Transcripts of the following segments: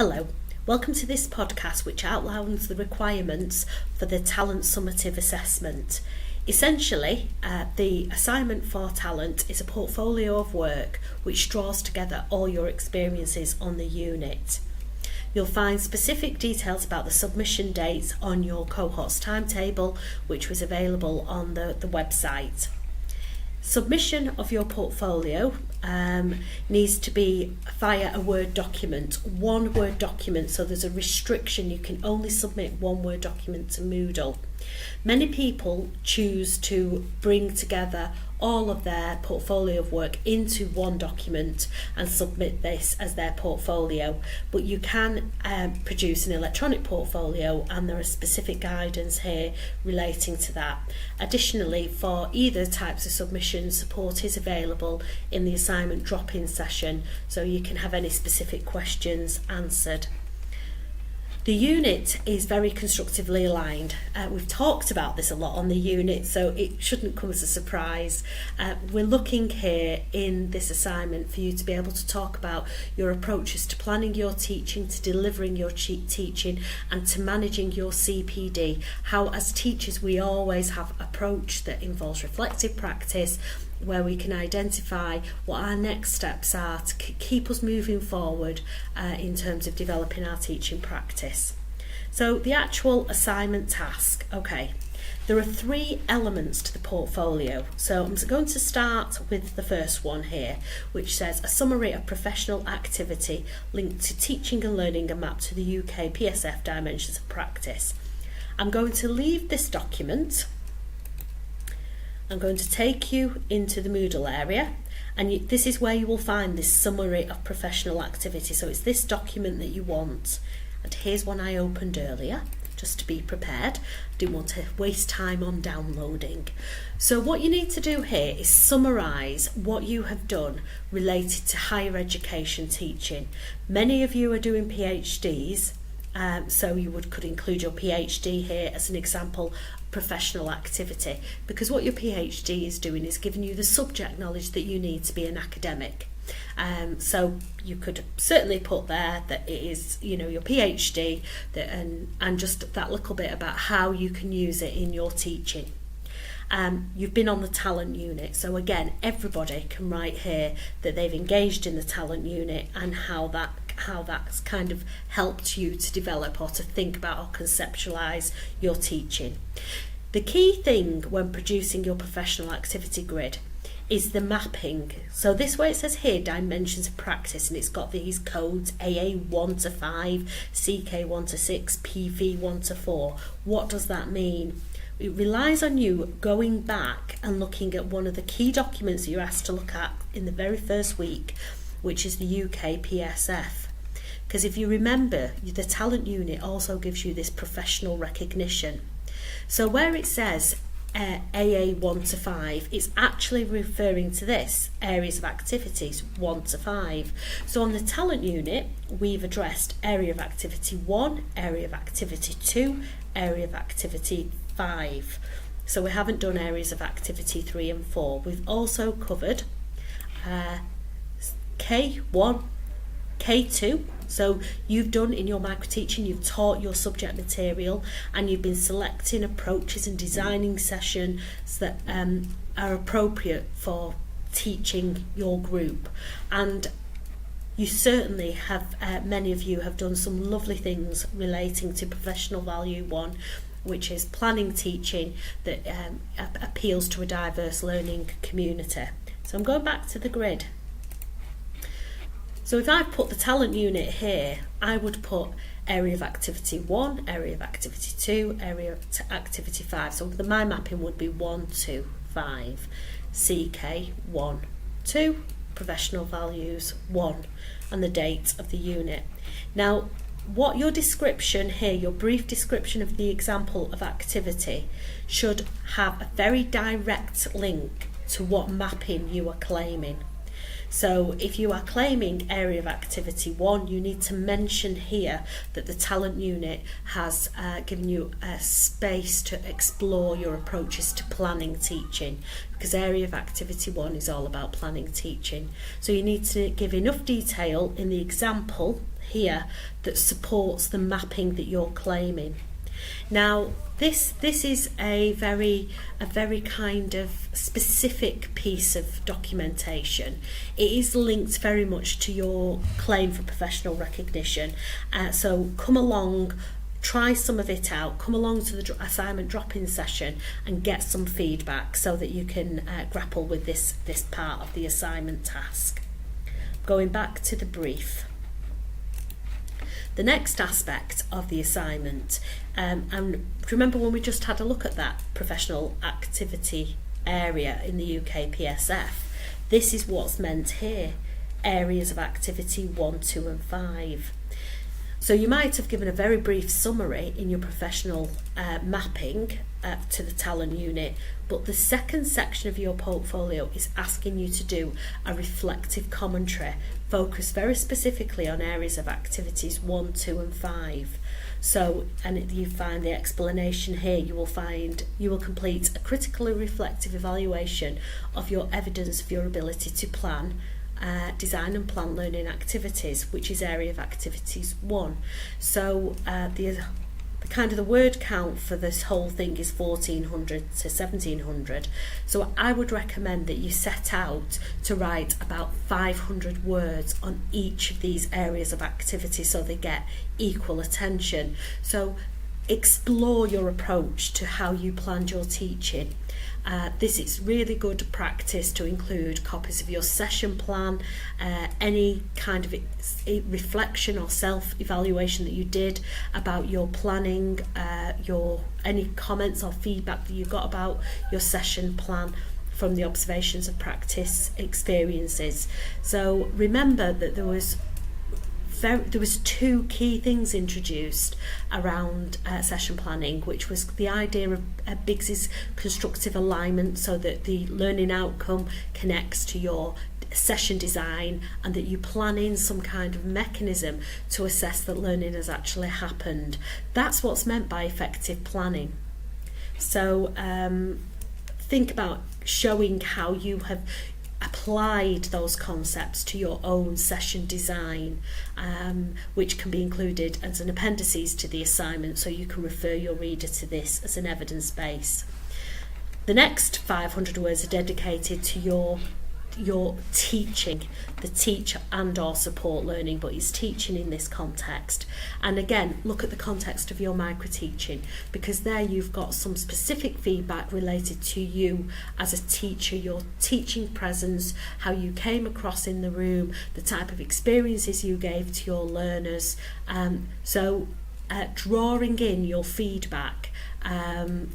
Hello, welcome to this podcast which outlines the requirements for the Talent Summative Assessment. Essentially, the assignment for Talent is a portfolio of work which draws together all your experiences on the unit. You'll find specific details about the submission dates on your cohort's timetable, which was available on the website. Submission of your portfolio needs to be via a Word document, one Word document, so there's a restriction, you can only submit one Word document to Moodle. Many people choose to bring together all of their portfolio of work into one document and submit this as their portfolio, but you can produce an electronic portfolio, and there are specific guidance here relating to that. Additionally, for either types of submission, support is available in the assignment drop-in session, so you can have any specific questions answered. The unit is very constructively aligned. We've talked about this a lot on the unit, so it shouldn't come as a surprise. We're looking here in this assignment for you to be able to talk about your approaches to planning your teaching, to delivering your teaching, and to managing your CPD. How as teachers we always have an approach that involves reflective practice, where we can identify what our next steps are to keep us moving forward in terms of developing our teaching practice. So the actual assignment task, okay, there are three elements to the portfolio. So I'm going to start with the first one here, which says a summary of professional activity linked to teaching and learning and mapped to the UK PSF dimensions of practice. I'm going to leave this document. I'm going to take you into the Moodle area, and this is where you will find this summary of professional activity. So it's this document that you want, and here's one I opened earlier just to be prepared. Didn't want to waste time on downloading. So what you need to do here is summarise what you have done related to higher education teaching. Many of you are doing PhDs, so you could include your PhD here as an example professional activity, because what your PhD is doing is giving you the subject knowledge that you need to be an academic. So you could certainly put there that it is, your PhD, and just that little bit about how you can use it in your teaching. You've been on the talent unit, so again, everybody can write here that they've engaged in the talent unit and how that's kind of helped you to develop or to think about or conceptualise your teaching. The key thing when producing your professional activity grid is the mapping. So this way it says here dimensions of practice, and it's got these codes AA 1 to 5, CK 1 to 6, PV 1 to 4. What does that mean? It relies on you going back and looking at one of the key documents that you're asked to look at in the very first week, which is the UK PSF. Because if you remember, the talent unit also gives you this professional recognition. So where it says AA 1 to 5, it's actually referring to this, areas of activities 1 to 5. So on the talent unit, we've addressed area of activity 1, area of activity 2, area of activity 5. So we haven't done areas of activity 3 and 4. We've also covered K1, K2. So you've done in your micro-teaching, you've taught your subject material, and you've been selecting approaches and designing sessions that are appropriate for teaching your group. And you certainly have, many of you have done some lovely things relating to professional value 1, which is planning teaching that appeals to a diverse learning community. So I'm going back to the grid. So if I put the talent unit here, I would put area of activity 1, area of activity 2, area of activity 5. So my mapping would be 1, 2, 5, CK 1, 2, professional values 1, and the date of the unit. Now, what your description here, your brief description of the example of activity, should have a very direct link to what mapping you are claiming. So if you are claiming area of activity 1, you need to mention here that the talent unit has given you a space to explore your approaches to planning teaching, because area of activity 1 is all about planning teaching. So you need to give enough detail in the example here that supports the mapping that you're claiming. Now, this is a very kind of specific piece of documentation. It is linked very much to your claim for professional recognition. So come along, try some of it out, come along to the assignment drop-in session and get some feedback so that you can grapple with this part of the assignment task. Going back to the brief. The next aspect of the assignment, and remember when we just had a look at that professional activity area in the UK PSF, this is what's meant here, areas of activity 1, 2 and 5. So you might have given a very brief summary in your professional mapping to the talent unit, but the second section of your portfolio is asking you to do a reflective commentary focused very specifically on areas of activities 1, 2 and 5. So, and you find the explanation here, you will complete a critically reflective evaluation of your evidence of your ability to plan, design and plan learning activities, which is area of activities 1. So the word count for this whole thing is 1400 to 1700. So I would recommend that you set out to write about 500 words on each of these areas of activity so they get equal attention. So explore your approach to how you planned your teaching. This is really good practice to include copies of your session plan, any kind of reflection or self-evaluation that you did about your planning, any comments or feedback that you got about your session plan from the observations of practice experiences. So remember that there was 2 key things introduced around session planning, which was the idea of Biggs's constructive alignment, so that the learning outcome connects to your session design and that you plan in some kind of mechanism to assess that learning has actually happened. That's what's meant by effective planning. So think about showing how you have applied those concepts to your own session design, which can be included as an appendices to the assignment, so you can refer your reader to this as an evidence base. The next 500 words are dedicated to your teaching, the teach and or support learning, but it's teaching in this context. And again, look at the context of your micro teaching, because there you've got some specific feedback related to you as a teacher, your teaching presence, how you came across in the room, the type of experiences you gave to your learners. So drawing in your feedback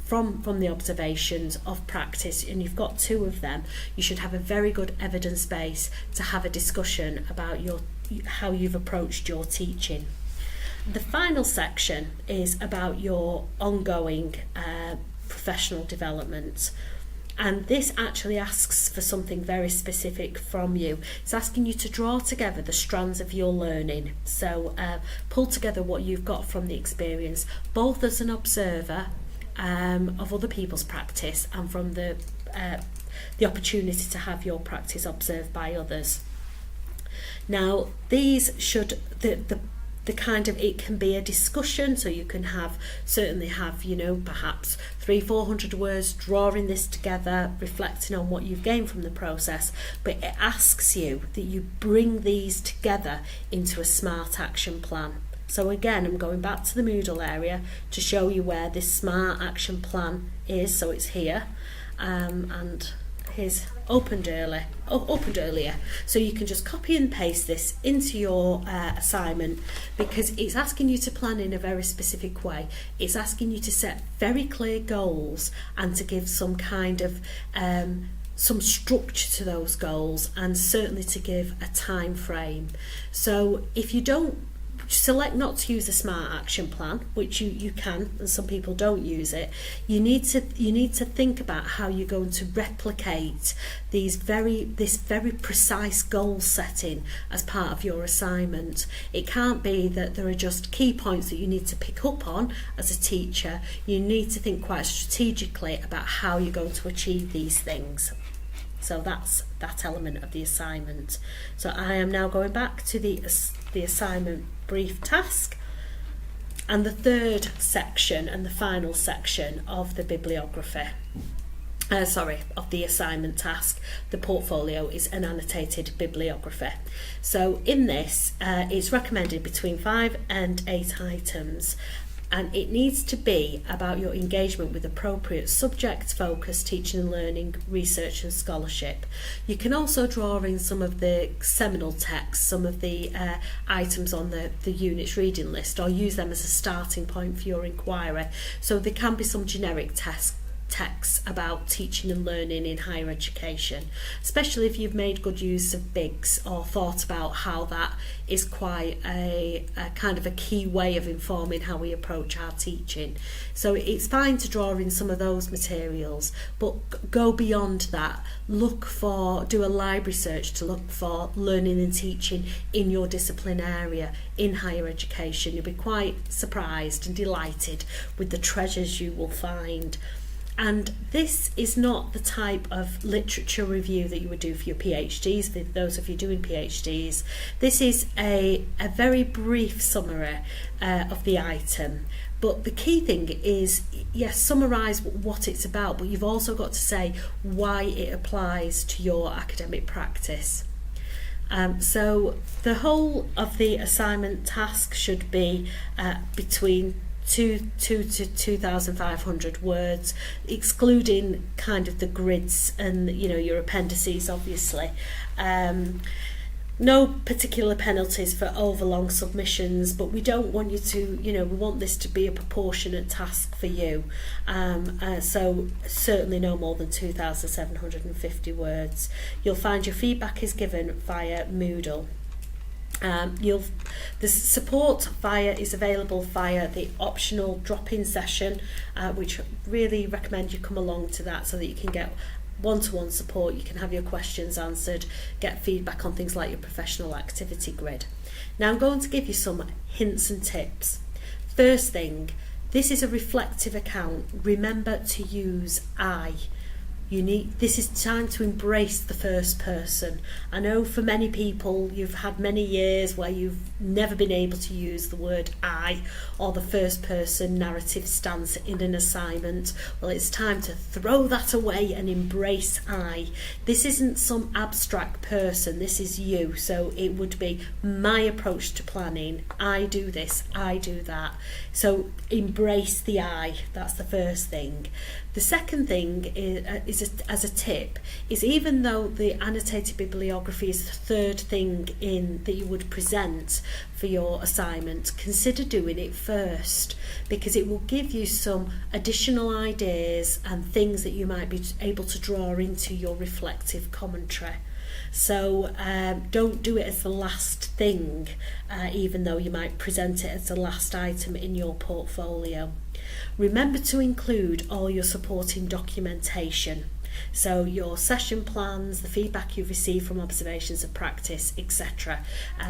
from the observations of practice, and you've got 2 of them, you should have a very good evidence base to have a discussion about how you've approached your teaching. The final section is about your ongoing professional development. And this actually asks for something very specific from you. It's asking you to draw together the strands of your learning. So pull together what you've got from the experience, both as an observer of other people's practice and from the opportunity to have your practice observed by others. Now, these should, the kind of, it can be a discussion, so you can certainly have perhaps 300-400 words drawing this together, reflecting on what you've gained from the process, but it asks you that you bring these together into a SMART action plan. So again, I'm going back to the Moodle area to show you where this SMART action plan is. So it's here, and here's opened earlier, so you can just copy and paste this into your assignment, because it's asking you to plan in a very specific way. It's asking you to set very clear goals and to give some kind of some structure to those goals, and certainly to give a time frame. So if you don't select not to use a SMART action plan, which you can, and some people don't use it, you need to think about how you're going to replicate this very precise goal setting as part of your assignment. It can't be that there are just key points that you need to pick up on as a teacher. You need to think quite strategically about how you're going to achieve these things. So that's that element of the assignment. So I am now going back to the assignment brief task, and the third section and the final section of the bibliography. Of the assignment task, the portfolio, is an annotated bibliography. So in this, it's recommended between 5 and 8 items, and it needs to be about your engagement with appropriate subject focus, teaching and learning, research and scholarship. You can also draw in some of the seminal texts, some of the items on the unit's reading list, or use them as a starting point for your inquiry. So there can be some generic texts about teaching and learning in higher education, especially if you've made good use of BIGS or thought about how that is quite a kind of a key way of informing how we approach our teaching. So it's fine to draw in some of those materials, but go beyond that. Do a library search to look for learning and teaching in your discipline area in higher education. You'll be quite surprised and delighted with the treasures you will find. And this is not the type of literature review that you would do for your PhDs, for those of you doing PhDs. This is a very brief summary of the item. But the key thing is, yes, summarise what it's about, but you've also got to say why it applies to your academic practice. So the whole of the assignment task should be between 2 to 2,500 words, excluding kind of the grids and your appendices, obviously. No particular penalties for overlong submissions, but we don't want you to, we want this to be a proportionate task for you. So certainly no more than 2,750 words. You'll find your feedback is given via Moodle. The support is available via the optional drop-in session, which really recommend you come along to that so that you can get one-to-one support. You can have your questions answered, get feedback on things like your professional activity grid. Now I'm going to give you some hints and tips. First thing, this is a reflective account. Remember to use I. This is time to embrace the first person. I know for many people you've had many years where you've never been able to use the word I or the first person narrative stance in an assignment. Well, it's time to throw that away and embrace I. This isn't some abstract person, this is you. So it would be my approach to planning. I do this, I do that. So embrace the I. That's the first thing. The second thing is as a tip, is even though the annotated bibliography is the third thing that you would present for your assignment, consider doing it first, because it will give you some additional ideas and things that you might be able to draw into your reflective commentary. So don't do it as the last thing, even though you might present it as the last item in your portfolio. Remember to include all your supporting documentation. So your session plans, the feedback you've received from observations of practice, etc.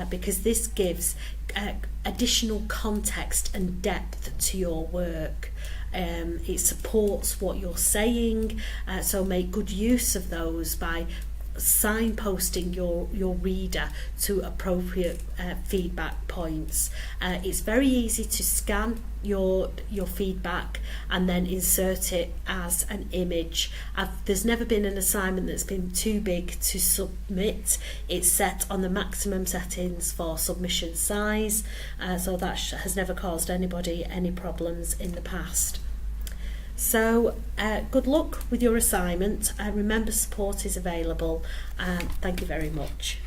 Because this gives additional context and depth to your work. It supports what you're saying, so make good use of those by signposting your reader to appropriate feedback points. It's very easy to scan your feedback and then insert it as an image. There's never been an assignment that's been too big to submit. It's set on the maximum settings for submission size, so that has never caused anybody any problems in the past. So good luck with your assignment. Remember, support is available. Thank you very much.